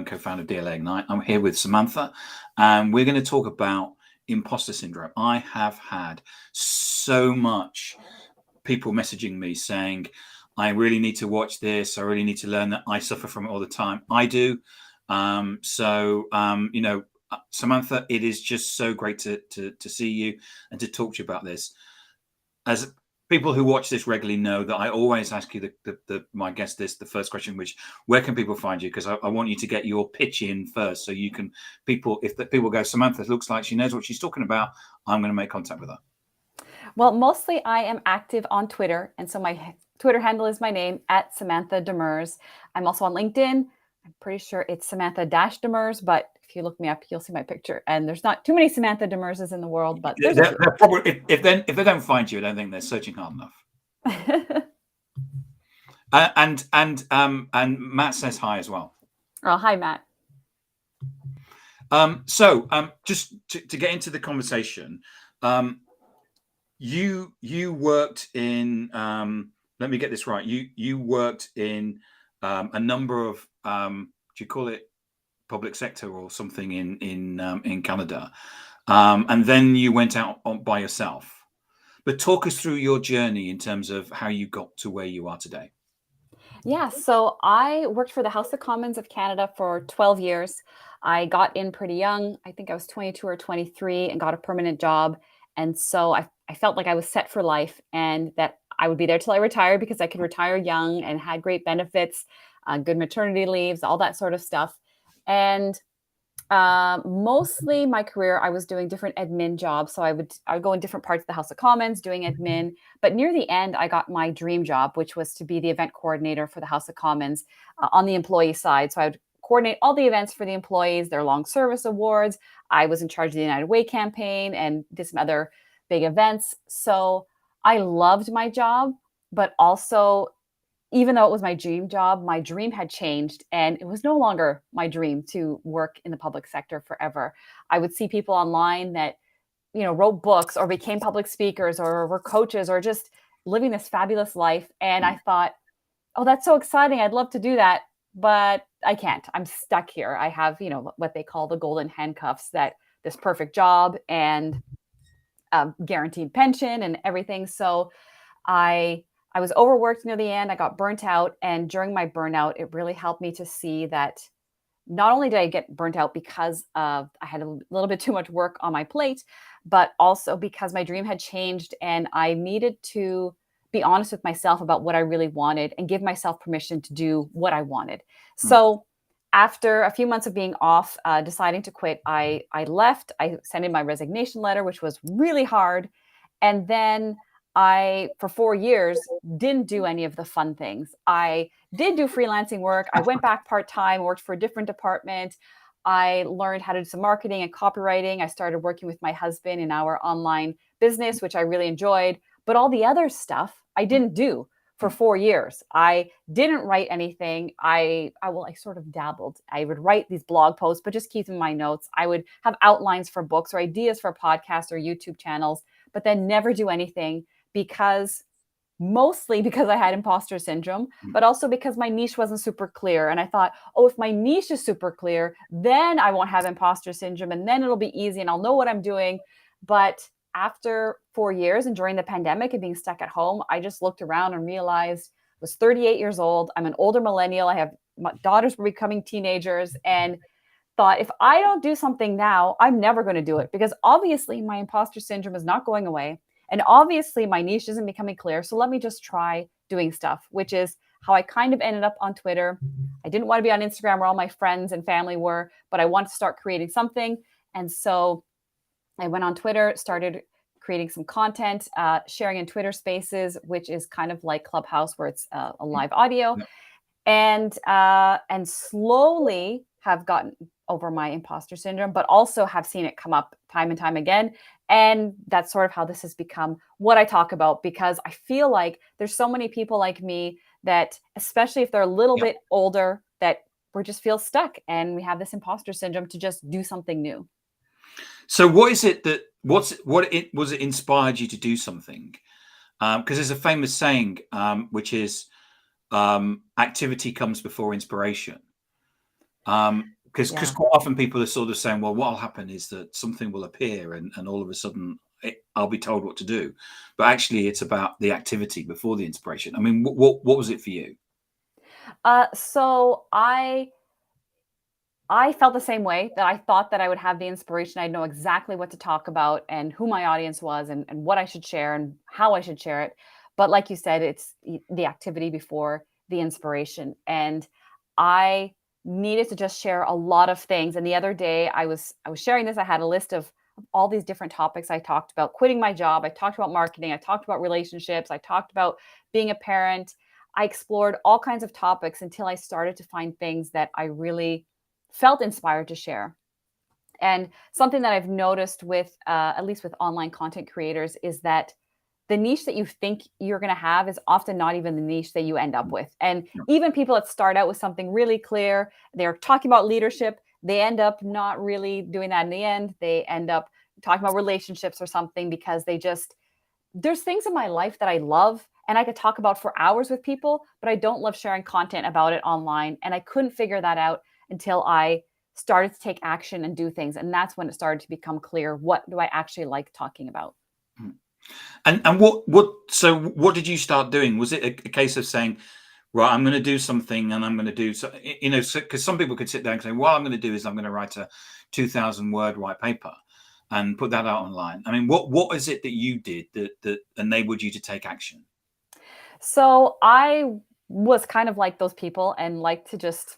co-founder of DLA Ignite. I'm here with Samantha, and we're going to talk about imposter syndrome. I have had so much people messaging me saying, I really need to watch this. I really need to learn that. I suffer from it all the time. I do. Samantha, it is just so great to see you and to talk to you about this. As people who watch this regularly know that I always ask you my guest the first question, which where can people find you? Because I want you to get your pitch in first, so you can people go, Samantha looks like she knows what she's talking about, I'm going to make contact with her. Well, mostly I am active on Twitter, and so my Twitter handle is my name at Samantha Demers. I'm also on LinkedIn. I'm pretty sure it's Samantha-Demers, but if you look me up, you'll see my picture. And there's not too many Samantha Demerses in the world, but there's they're probably, if they don't find you, I don't think they're searching hard enough. And Matt says hi as well. Oh, hi, Matt. Just to get into the conversation, you worked in. Let me get this right. You worked in a number of. Do you call it public sector or something in Canada, and then you went out by yourself. But talk us through your journey in terms of how you got to where you are today. Yeah, so I worked for the House of Commons of Canada for 12 years. I got in pretty young. I think I was 22 or 23 and got a permanent job. And so I felt like I was set for life and that I would be there till I retired because I could retire young and had great benefits, good maternity leaves, all that sort of stuff. And mostly my career, I was doing different admin jobs. So I would go in different parts of the House of Commons doing admin. But near the end, I got my dream job, which was to be the event coordinator for the House of Commons on the employee side. So I would coordinate all the events for the employees, their long service awards. I was in charge of the United Way campaign and did some other big events. So I loved my job, but also, even though it was my dream job, my dream had changed and it was no longer my dream to work in the public sector forever. I would see people online that, wrote books or became public speakers or were coaches or just living this fabulous life. And I thought, oh, that's so exciting. I'd love to do that, but I can't. I'm stuck here. I have, what they call the golden handcuffs, that this perfect job and guaranteed pension and everything. So I was overworked near the end. I got burnt out. And during my burnout, it really helped me to see that not only did I get burnt out because I had a little bit too much work on my plate, but also because my dream had changed and I needed to be honest with myself about what I really wanted and give myself permission to do what I wanted. So after a few months of being off, deciding to quit, I left. I sent in my resignation letter, which was really hard. And then I, for 4 years, didn't do any of the fun things. I did do freelancing work. I went back part-time, worked for a different department. I learned how to do some marketing and copywriting. I started working with my husband in our online business, which I really enjoyed. But all the other stuff I didn't do for 4 years. I didn't write anything. I sort of dabbled. I would write these blog posts, but just keep in my notes. I would have outlines for books or ideas for podcasts or YouTube channels, but then never do anything mostly because I had imposter syndrome, but also because my niche wasn't super clear. And I thought, oh, if my niche is super clear, then I won't have imposter syndrome and then it'll be easy and I'll know what I'm doing. But after 4 years and during the pandemic and being stuck at home, I just looked around and realized I was 38 years old. I'm an older millennial. My daughters were becoming teenagers and thought, if I don't do something now, I'm never going to do it because obviously my imposter syndrome is not going away. And obviously my niche isn't becoming clear. So let me just try doing stuff, which is how I kind of ended up on Twitter. I didn't want to be on Instagram where all my friends and family were, but I wanted to start creating something. And so I went on Twitter, started creating some content, sharing in Twitter Spaces, which is kind of like Clubhouse where it's a live audio. And slowly have gotten over my imposter syndrome, but also have seen it come up time and time again. And that's sort of how this has become what I talk about, because I feel like there's so many people like me that, especially if they're a little bit older, that we just feel stuck and we have this imposter syndrome to just do something new. So what is it that, was it inspired you to do something? Because there's a famous saying, which is activity comes before inspiration. Because Yeah. quite often people are sort of saying, well, what will happen is that something will appear and all of a sudden I'll be told what to do. But actually, it's about the activity before the inspiration. I mean, what was it for you? So I felt the same way, that I thought that I would have the inspiration. I'd know exactly what to talk about and who my audience was and what I should share and how I should share it. But like you said, it's the activity before the inspiration. And I needed to just share a lot of things. And the other day I was sharing this. I had a list of all these different topics. I talked about quitting my job. I talked about marketing. I talked about relationships. I talked about being a parent. I explored all kinds of topics until I started to find things that I really felt inspired to share. And something that I've noticed with, at least with online content creators, is that the niche that you think you're going to have is often not even the niche that you end up with. And Yeah. even people that start out with something really clear, they're talking about leadership, they end up not really doing that in the end. They end up talking about relationships or something because there's things in my life that I love and I could talk about for hours with people, but I don't love sharing content about it online. And I couldn't figure that out until I started to take action and do things. And that's when it started to become clear, what do I actually like talking about? Mm. And what did you start doing? Was it a case of saying, right, I'm going to do something and I'm going to do so, because some people could sit there and say, what I'm going to do is I'm going to write a 2,000 word white paper and put that out online. I mean, what is it that you did that enabled you to take action? So I was kind of like those people and like to just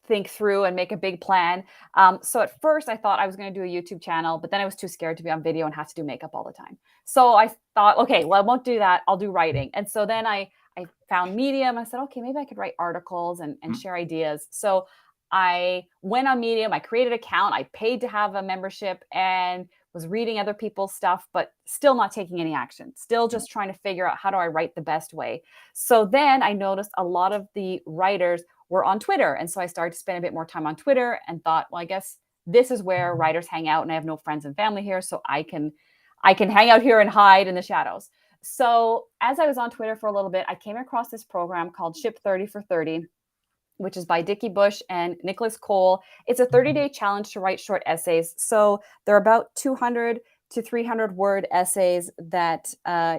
think through and make a big plan. So at first I thought I was going to do a YouTube channel, but then I was too scared to be on video and have to do makeup all the time. So I thought, okay, well, I won't do that. I'll do writing. And so then I found Medium. I said, okay, maybe I could write articles and Mm. share ideas. So I went on Medium. I created an account. I paid to have a membership and was reading other people's stuff, but still not taking any action. Still Yeah. just trying to figure out how do I write the best way. So then I noticed a lot of the writers were on Twitter. And so I started to spend a bit more time on Twitter and thought, well, I guess this is where writers hang out and I have no friends and family here, so I can hang out here and hide in the shadows. So as I was on Twitter for a little bit, I came across this program called Ship 30 for 30, which is by Dickie Bush and Nicholas Cole. It's a 30-day challenge to write short essays. So they're about 200 to 300 word essays that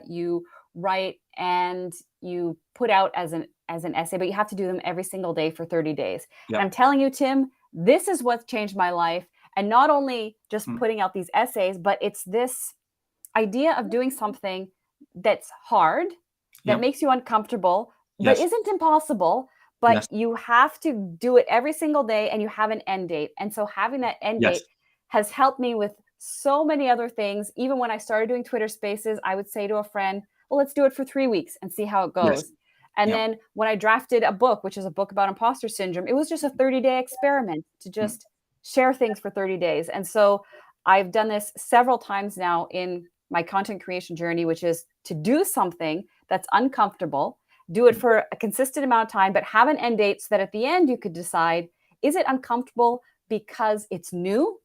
you write and you put out as an essay, but you have to do them every single day for 30 days. And Yeah. I'm telling you, Tim, this is what changed my life. And not only just Mm. putting out these essays, but it's this idea of doing something that's hard, that Yeah. makes you uncomfortable, but Yes. isn't impossible. But Yes. you have to do it every single day and you have an end date. And so having that end Yes. date has helped me with so many other things. Even when I started doing Twitter spaces, I would say to a friend, well, let's do it for 3 weeks and see how it Yes. goes. And Yeah. then when I drafted a book, which is a book about imposter syndrome, it was just a 30-day experiment to Mm. just share things for 30 days. And so I've done this several times now in my content creation journey, which is to do something that's uncomfortable, do it Mm. for a consistent amount of time, but have an end date so that at the end you could decide, is it uncomfortable because it's new?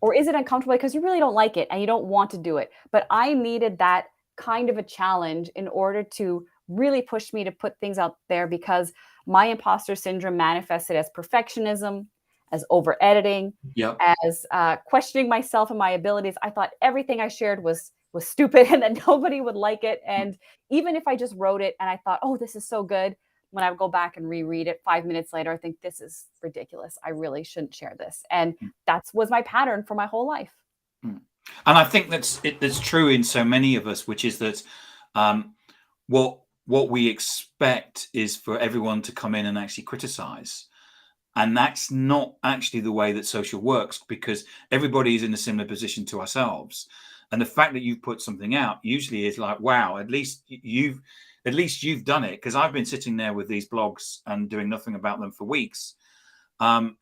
Or is it uncomfortable because you really don't like it and you don't want to do it? But I needed that kind of a challenge in order to really push me to put things out there, because my imposter syndrome manifested as perfectionism, as over editing, Yeah. as questioning myself and my abilities. I thought everything I shared was stupid and that nobody would like it. And even if I just wrote it and I thought, oh, this is so good, when I go back and reread it 5 minutes later, I think this is ridiculous. I really shouldn't share this. And Mm. that was my pattern for my whole life. Mm. And I think that's true in so many of us, which is that um, what we expect is for everyone to come in and actually criticize. And that's not actually the way that social works, because everybody is in a similar position to ourselves. And the fact that you've put something out usually is like, wow, at least you've done it. Because I've been sitting there with these blogs and doing nothing about them for weeks. But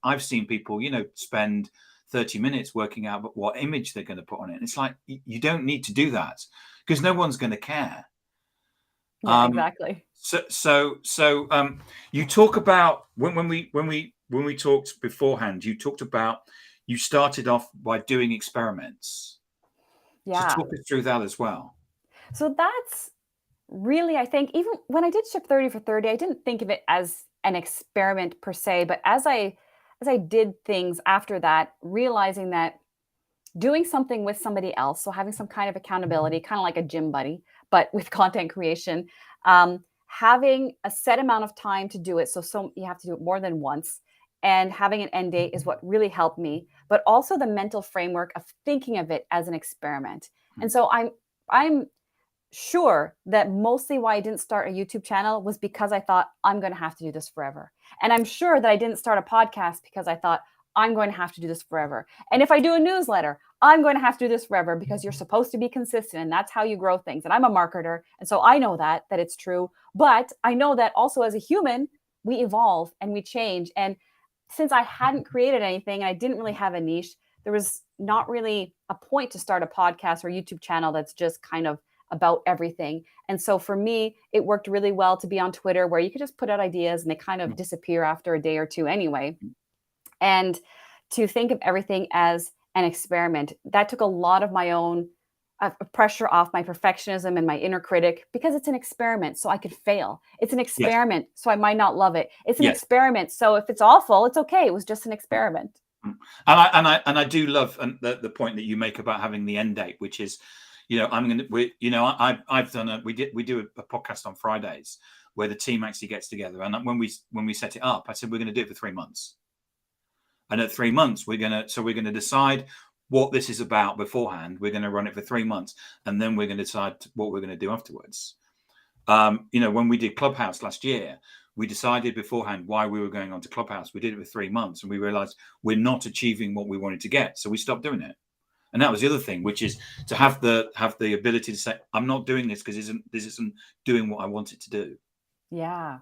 I've seen people, spend 30 minutes working out what image they're going to put on it. And it's like, you don't need to do that because no one's going to care. Yeah, Um, exactly. so you talk about when we talked beforehand, you talked about you started off by doing experiments. So Yeah. talk us through that as well. So that's really, I think, even when I did Ship 30 for 30, I didn't think of it as an experiment per se, but as I did things after that, realizing that doing something with somebody else, so having some kind of accountability, kind of like a gym buddy, but with content creation, having a set amount of time to do it. So you have to do it more than once, and having an end date is what really helped me. But also the mental framework of thinking of it as an experiment. And so I'm sure that mostly why I didn't start a YouTube channel was because I thought I'm going to have to do this forever. And I'm sure that I didn't start a podcast because I thought I'm going to have to do this forever. And if I do a newsletter, I'm going to have to do this forever, because you're supposed to be consistent and that's how you grow things. And I'm a marketer. And so I know that it's true. But I know that also as a human, we evolve and we change. And since I hadn't created anything and I didn't really have a niche, there was not really a point to start a podcast or YouTube channel that's just kind of about everything. And so for me, it worked really well to be on Twitter, where you could just put out ideas and they kind of disappear after a day or two anyway. And to think of everything as an experiment, that took a lot of my own pressure off my perfectionism and my inner critic, because it's an experiment, so I could fail. It's an experiment, so I might not love it. It's an experiment, so if it's awful, it's okay. It was just an experiment. And I do love the point that you make about having the end date, which is, I've done we do a podcast on Fridays where the team actually gets together, and when we set it up, I said we're going to do it for 3 months, and at 3 months we're going to decide what this is about beforehand. We're going to run it for 3 months, and then we're going to decide what we're going to do afterwards. When we did Clubhouse last year, we decided beforehand why we were going on to Clubhouse. We did it for 3 months, and we realized we're not achieving what we wanted to get, so we stopped doing it. And that was the other thing, which is to have the ability to say, I'm not doing this because this isn't doing what I want it to do. Yeah.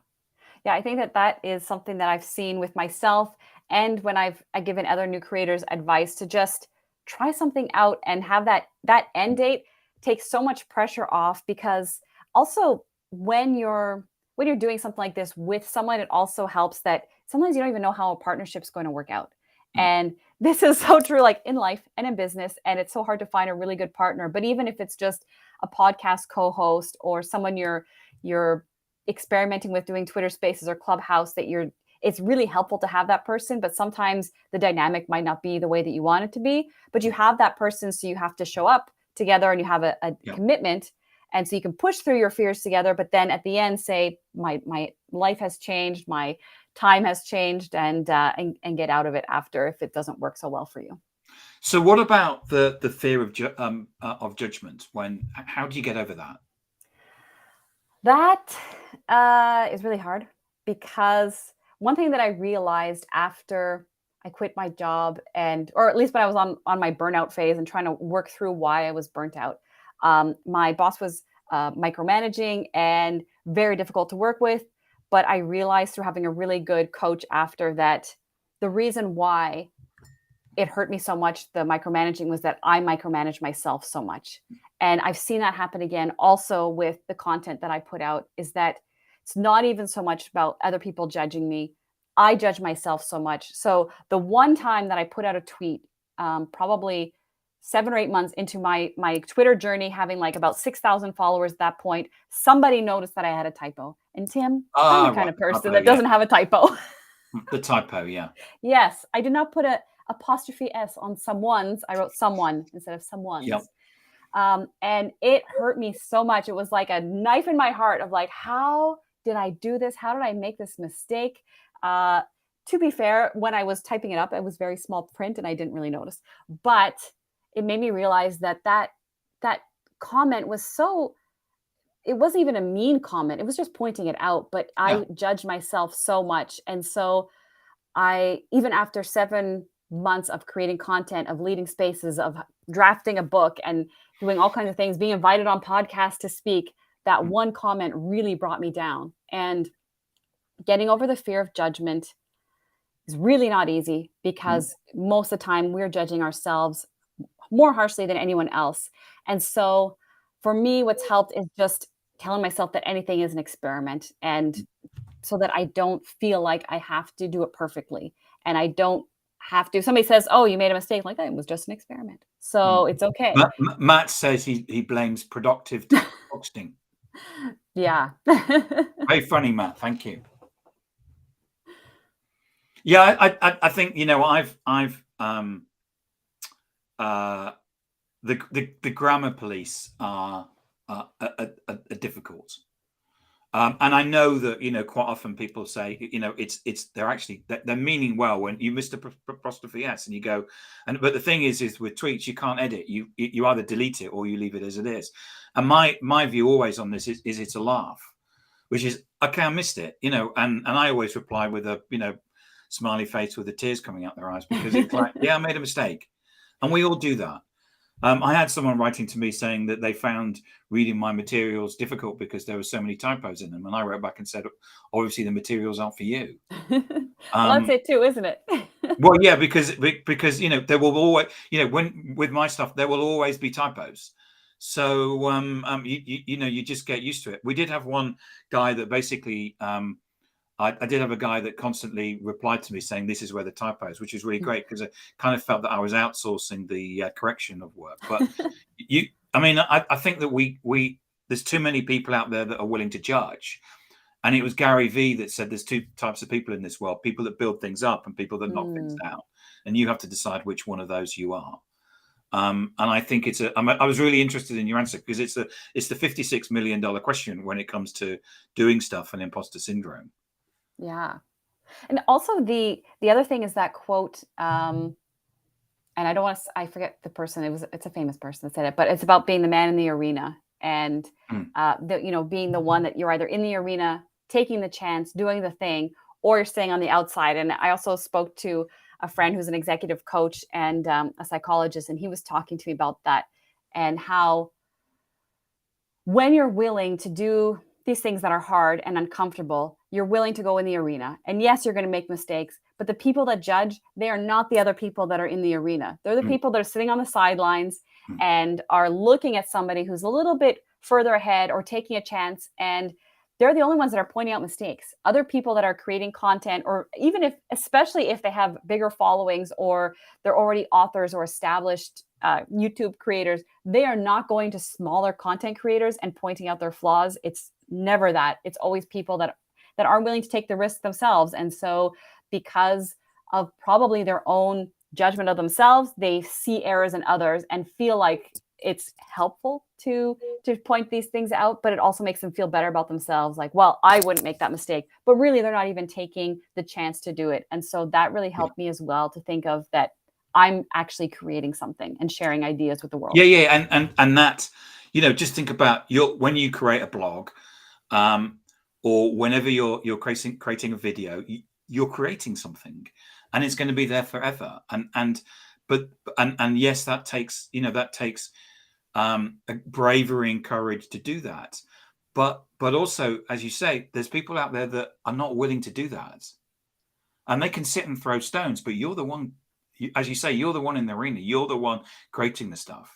I think that is something that I've seen with myself, and when I've given other new creators advice to just try something out and have that end date takes so much pressure off. Because also when you're doing something like this with someone, it also helps that sometimes you don't even know how a partnership's going to work out. And this is so true, like in life and in business. And it's so hard to find a really good partner. But even if it's just a podcast co-host or someone you're experimenting with doing Twitter Spaces or Clubhouse, it's really helpful to have that person. But sometimes the dynamic might not be the way that you want it to be. But you have that person, so you have to show up together and you have a commitment. And so you can push through your fears together, but then at the end say, my life has changed, my time has changed, and get out of it after if it doesn't work so well for you. So what about the fear of judgment? How do you get over that? That is really hard, because one thing that I realized after I quit my job, or at least when I was on my burnout phase and trying to work through why I was burnt out, my boss was micromanaging and very difficult to work with. But I realized through having a really good coach after that, the reason why it hurt me so much, the micromanaging, was that I micromanage myself so much. And I've seen that happen again also with the content that I put out, is that it's not even so much about other people judging me. I judge myself so much. So the one time that I put out a tweet, probably 7 or 8 months into my Twitter journey, having like about 6,000 followers at that point, somebody noticed that I had a typo. And Tim, I'm the kind of person that doesn't have a typo. The typo, yeah. Yes, I did not put a apostrophe S on someone's. I wrote someone instead of someone's. Yep. And it hurt me so much. It was like a knife in my heart of like, how did I do this? How did I make this mistake? To be fair, when I was typing it up, it was very small print and I didn't really notice. But it made me realize that comment was it wasn't even a mean comment. It was just pointing it out, but I judged myself so much. And so even after 7 months of creating content, of leading spaces, of drafting a book and doing all kinds of things, being invited on podcasts to speak, that one comment really brought me down. And getting over the fear of judgment is really not easy, because most of the time we're judging ourselves more harshly than anyone else. And so for me, what's helped is just telling myself that anything is an experiment, and so that I don't feel like I have to do it perfectly. And I don't have to. Somebody says, oh, you made a mistake. Like, it was just an experiment. So it's okay. Matt says he blames productive texting. Yeah. Very funny, Matt. Thank you. Yeah, I think, I've uh, the grammar police are difficult. And I know that, quite often people say, they're meaning well when you miss the apostrophe s, and you go, but the thing is with tweets you can't edit. You either delete it or you leave it as it is. And my view always on this is it's a laugh, which is, okay, I missed it, and I always reply with a smiley face with the tears coming out their eyes, because it's like, yeah, I made a mistake, and we all do that. I had someone writing to me saying that they found reading my materials difficult because there were so many typos in them, and I wrote back and said, obviously the materials aren't for you. Well, that's it too, isn't it? Well, yeah, because there will always, when with my stuff there will always be typos. So you just get used to it. We did have one guy that basically I did have a guy that constantly replied to me saying this is where the typo is, which is really great, because I kind of felt that I was outsourcing the correction of work. But I think that we there's too many people out there that are willing to judge. And it was Gary Vee that said there's two types of people in this world: people that build things up and people that knock things down. And you have to decide which one of those you are. And I think I was really interested in your answer, because it's the $56 million question when it comes to doing stuff and imposter syndrome. Yeah. And also the other thing is that quote, and I don't want to, I forget the person, it's a famous person that said it, but it's about being the man in the arena, and being the one that you're either in the arena, taking the chance, doing the thing, or you're staying on the outside. And I also spoke to a friend who's an executive coach and a psychologist, and he was talking to me about that, and how when you're willing to do these things that are hard and uncomfortable, you're willing to go in the arena. And yes, you're going to make mistakes, but the people that judge, they are not the other people that are in the arena. They're the people that are sitting on the sidelines and are looking at somebody who's a little bit further ahead or taking a chance. And they're the only ones that are pointing out mistakes. Other people that are creating content, or especially if they have bigger followings or they're already authors or established YouTube creators, they are not going to smaller content creators and pointing out their flaws. It's never that. It's always people that are willing to take the risk themselves. And so because of probably their own judgment of themselves, they see errors in others and feel like it's helpful to point these things out, but it also makes them feel better about themselves. Like, well, I wouldn't make that mistake, but really they're not even taking the chance to do it. And so that really helped me as well, to think of that I'm actually creating something and sharing ideas with the world. Yeah. And that, just think about when you create a blog, or whenever you're creating a video, you're creating something, and it's going to be there forever. And yes, that takes bravery and courage to do that. But also, as you say, there's people out there that are not willing to do that, and they can sit and throw stones. But you're the one, as you say, you're the one in the arena. You're the one creating the stuff.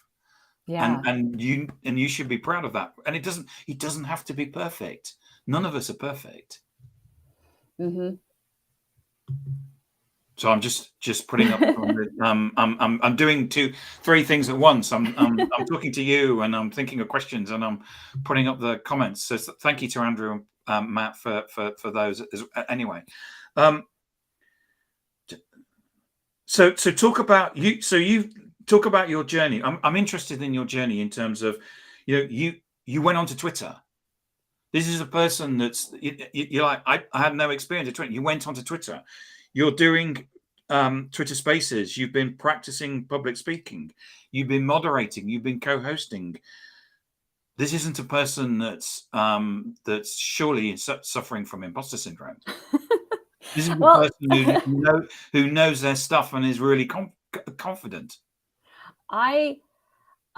Yeah. And you should be proud of that. And it doesn't have to be perfect. None of us are perfect. Mm-hmm. So I'm just putting up. I'm doing 2-3 things at once. I'm talking to you, and I'm thinking of questions, and I'm putting up the comments. So thank you to Andrew and Matt for those. Anyway, so talk about you. So you talk about your journey. I'm interested in your journey in terms of, you went onto Twitter. This is a person that's you're like, I had no experience at Twitter. You went onto Twitter. You're doing Twitter Spaces. You've been practicing public speaking. You've been moderating. You've been co-hosting. This isn't a person that's surely suffering from imposter syndrome. This is a person who knows their stuff and is really confident. I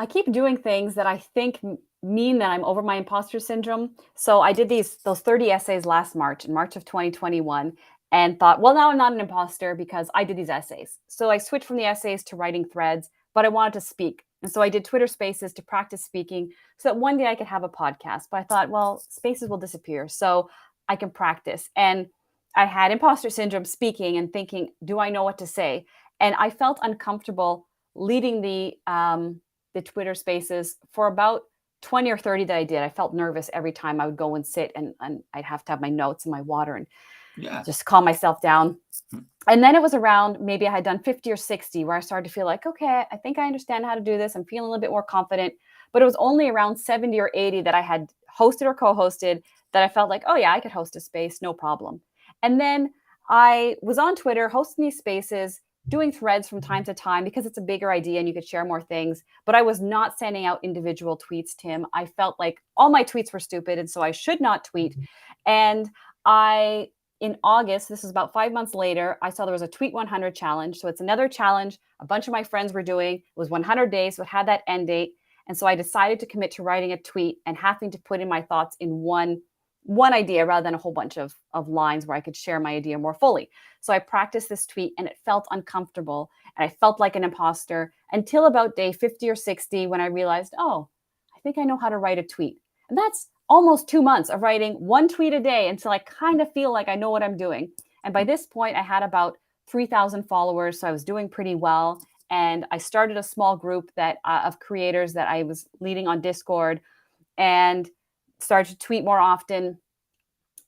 keep doing things that I think mean that I'm over my imposter syndrome. So I did those 30 essays last March, in March of 2021, and thought, well, now I'm not an imposter because I did these essays. So I switched from the essays to writing threads, but I wanted to speak. And so I did Twitter Spaces to practice speaking so that one day I could have a podcast. But I thought, well, Spaces will disappear, so I can practice. And I had imposter syndrome speaking and thinking, do I know what to say? And I felt uncomfortable leading the Twitter Spaces for about 20 or 30 that I did. I felt nervous every time I would go and sit, and I'd have to have my notes and my water. Yeah. just calm myself down. And then it was around, maybe I had done 50 or 60 where I started to feel like, okay, I think I understand how to do this. I'm feeling a little bit more confident. But it was only around 70 or 80 that I had hosted or co-hosted that I felt like, oh yeah, I could host a space, no problem. And then I was on Twitter hosting these spaces, doing threads from time to time because it's a bigger idea and you could share more things. But I was not sending out individual tweets, Tim. I felt like all my tweets were stupid and so I should not tweet. And I in August, this is about 5 months later, I saw there was a Tweet 100 challenge. So it's another challenge a bunch of my friends were doing. It was 100 days, so it had that end date. And so I decided to commit to writing a tweet and having to put in my thoughts in one idea rather than a whole bunch of lines where I could share my idea more fully. So I practiced this tweet and it felt uncomfortable and I felt like an imposter until about day 50 or 60 when I realized, oh, I think I know how to write a tweet. And that's almost 2 months of writing one tweet a day until I kind of feel like I know what I'm doing. And by this point, I had about 3,000 followers. So I was doing pretty well. And I started a small group that of creators that I was leading on Discord and started to tweet more often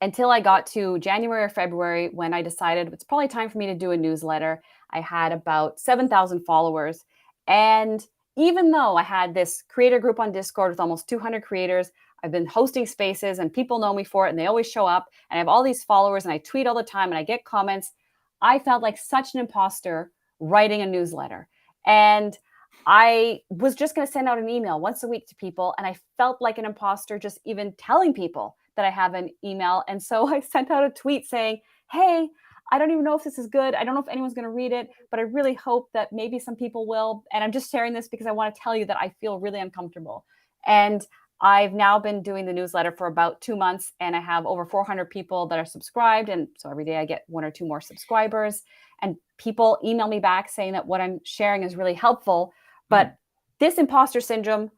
until I got to January or February when I decided it's probably time for me to do a newsletter. I had about 7,000 followers. And even though I had this creator group on Discord with almost 200 creators, I've been hosting spaces and people know me for it and they always show up and I have all these followers and I tweet all the time and I get comments. I felt like such an imposter writing a newsletter. And I was just going to send out an email once a week to people. And I felt like an imposter just even telling people that I have an email. And so I sent out a tweet saying, hey, I don't even know if this is good. I don't know if anyone's going to read it, but I really hope that maybe some people will. And I'm just sharing this because I want to tell you that I feel really uncomfortable. And I've now been doing the newsletter for about 2 months and I have over 400 people that are subscribed. And so every day I get 1 or 2 more subscribers and people email me back saying that what I'm sharing is really helpful. But this imposter syndrome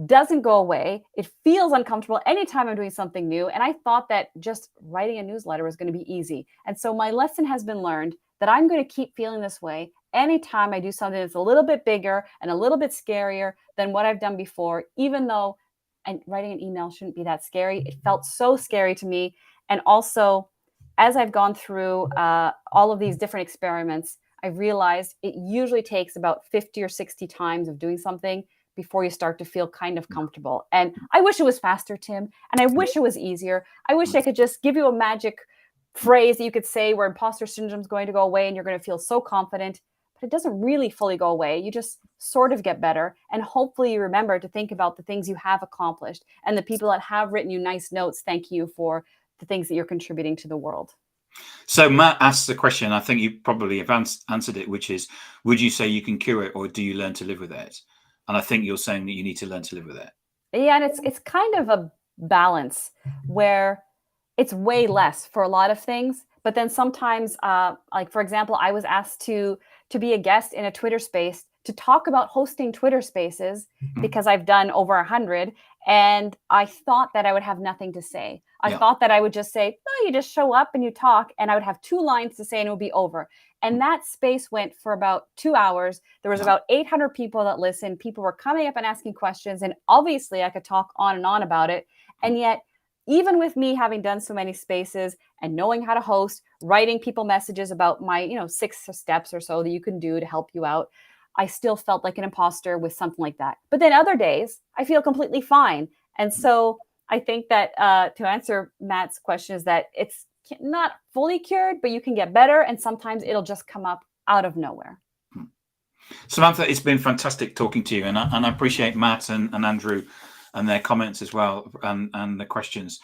doesn't go away. It feels uncomfortable anytime I'm doing something new. And I thought that just writing a newsletter was going to be easy. And so my lesson has been learned that I'm going to keep feeling this way anytime I do something that's a little bit bigger and a little bit scarier than what I've done before, even though and writing an email shouldn't be that scary. It felt so scary to me. And also, as I've gone through all of these different experiments, I've realized it usually takes about 50 or 60 times of doing something before you start to feel kind of comfortable. And I wish it was faster, Tim. And I wish it was easier. I wish I could just give you a magic phrase that you could say where imposter syndrome is going to go away and you're going to feel so confident. But it doesn't really fully go away. You just sort of get better. And hopefully you remember to think about the things you have accomplished and the people that have written you nice notes. Thank you for the things that you're contributing to the world. So Matt asks the question, I think you probably have answered it, which is, would you say you can cure it or do you learn to live with it? And I think you're saying that you need to learn to live with it. Yeah, and it's kind of a balance where it's way less for a lot of things. But then sometimes, like for example, I was asked to be a guest in a Twitter space to talk about hosting Twitter spaces because I've done over 100. And I thought that I would have nothing to say. I thought that I would just say, oh, you just show up and you talk. And I would have 2 lines to say and it would be over. And that space went for about 2 hours. There was about 800 people that listened. People were coming up and asking questions. And obviously I could talk on and on about it. And yet, even with me having done so many spaces and knowing how to host, writing people messages about my, 6 steps or so that you can do to help you out, I still felt like an imposter with something like that. But then other days, I feel completely fine. And so I think that to answer Matt's question is that it's not fully cured, but you can get better. And sometimes it'll just come up out of nowhere. Samantha, it's been fantastic talking to you. And I appreciate Matt and Andrew and their comments as well and the questions.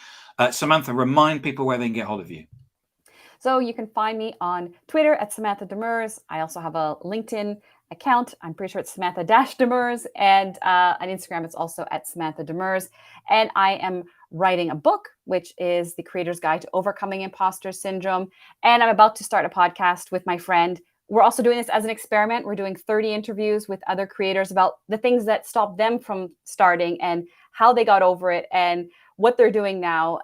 Samantha, remind people where they can get hold of you. So you can find me on Twitter at Samantha Demers. I also have a LinkedIn account. I'm pretty sure it's Samantha-Demers. And on Instagram, it's also at Samantha Demers. And I am writing a book, which is The Creator's Guide to Overcoming Imposter Syndrome. And I'm about to start a podcast with my friend. We're also doing this as an experiment. We're doing 30 interviews with other creators about the things that stopped them from starting and how they got over it and what they're doing now.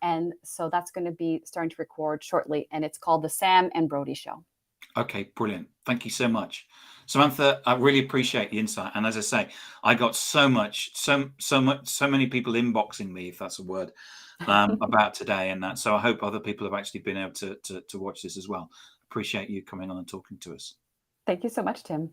And so that's going to be starting to record shortly. And it's called The Sam and Brody Show. Okay, brilliant. Thank you so much. Samantha, I really appreciate the insight. And as I say, I got so many people inboxing me, if that's a word, about today and that. So I hope other people have actually been able to watch this as well. Appreciate you coming on and talking to us. Thank you so much, Tim.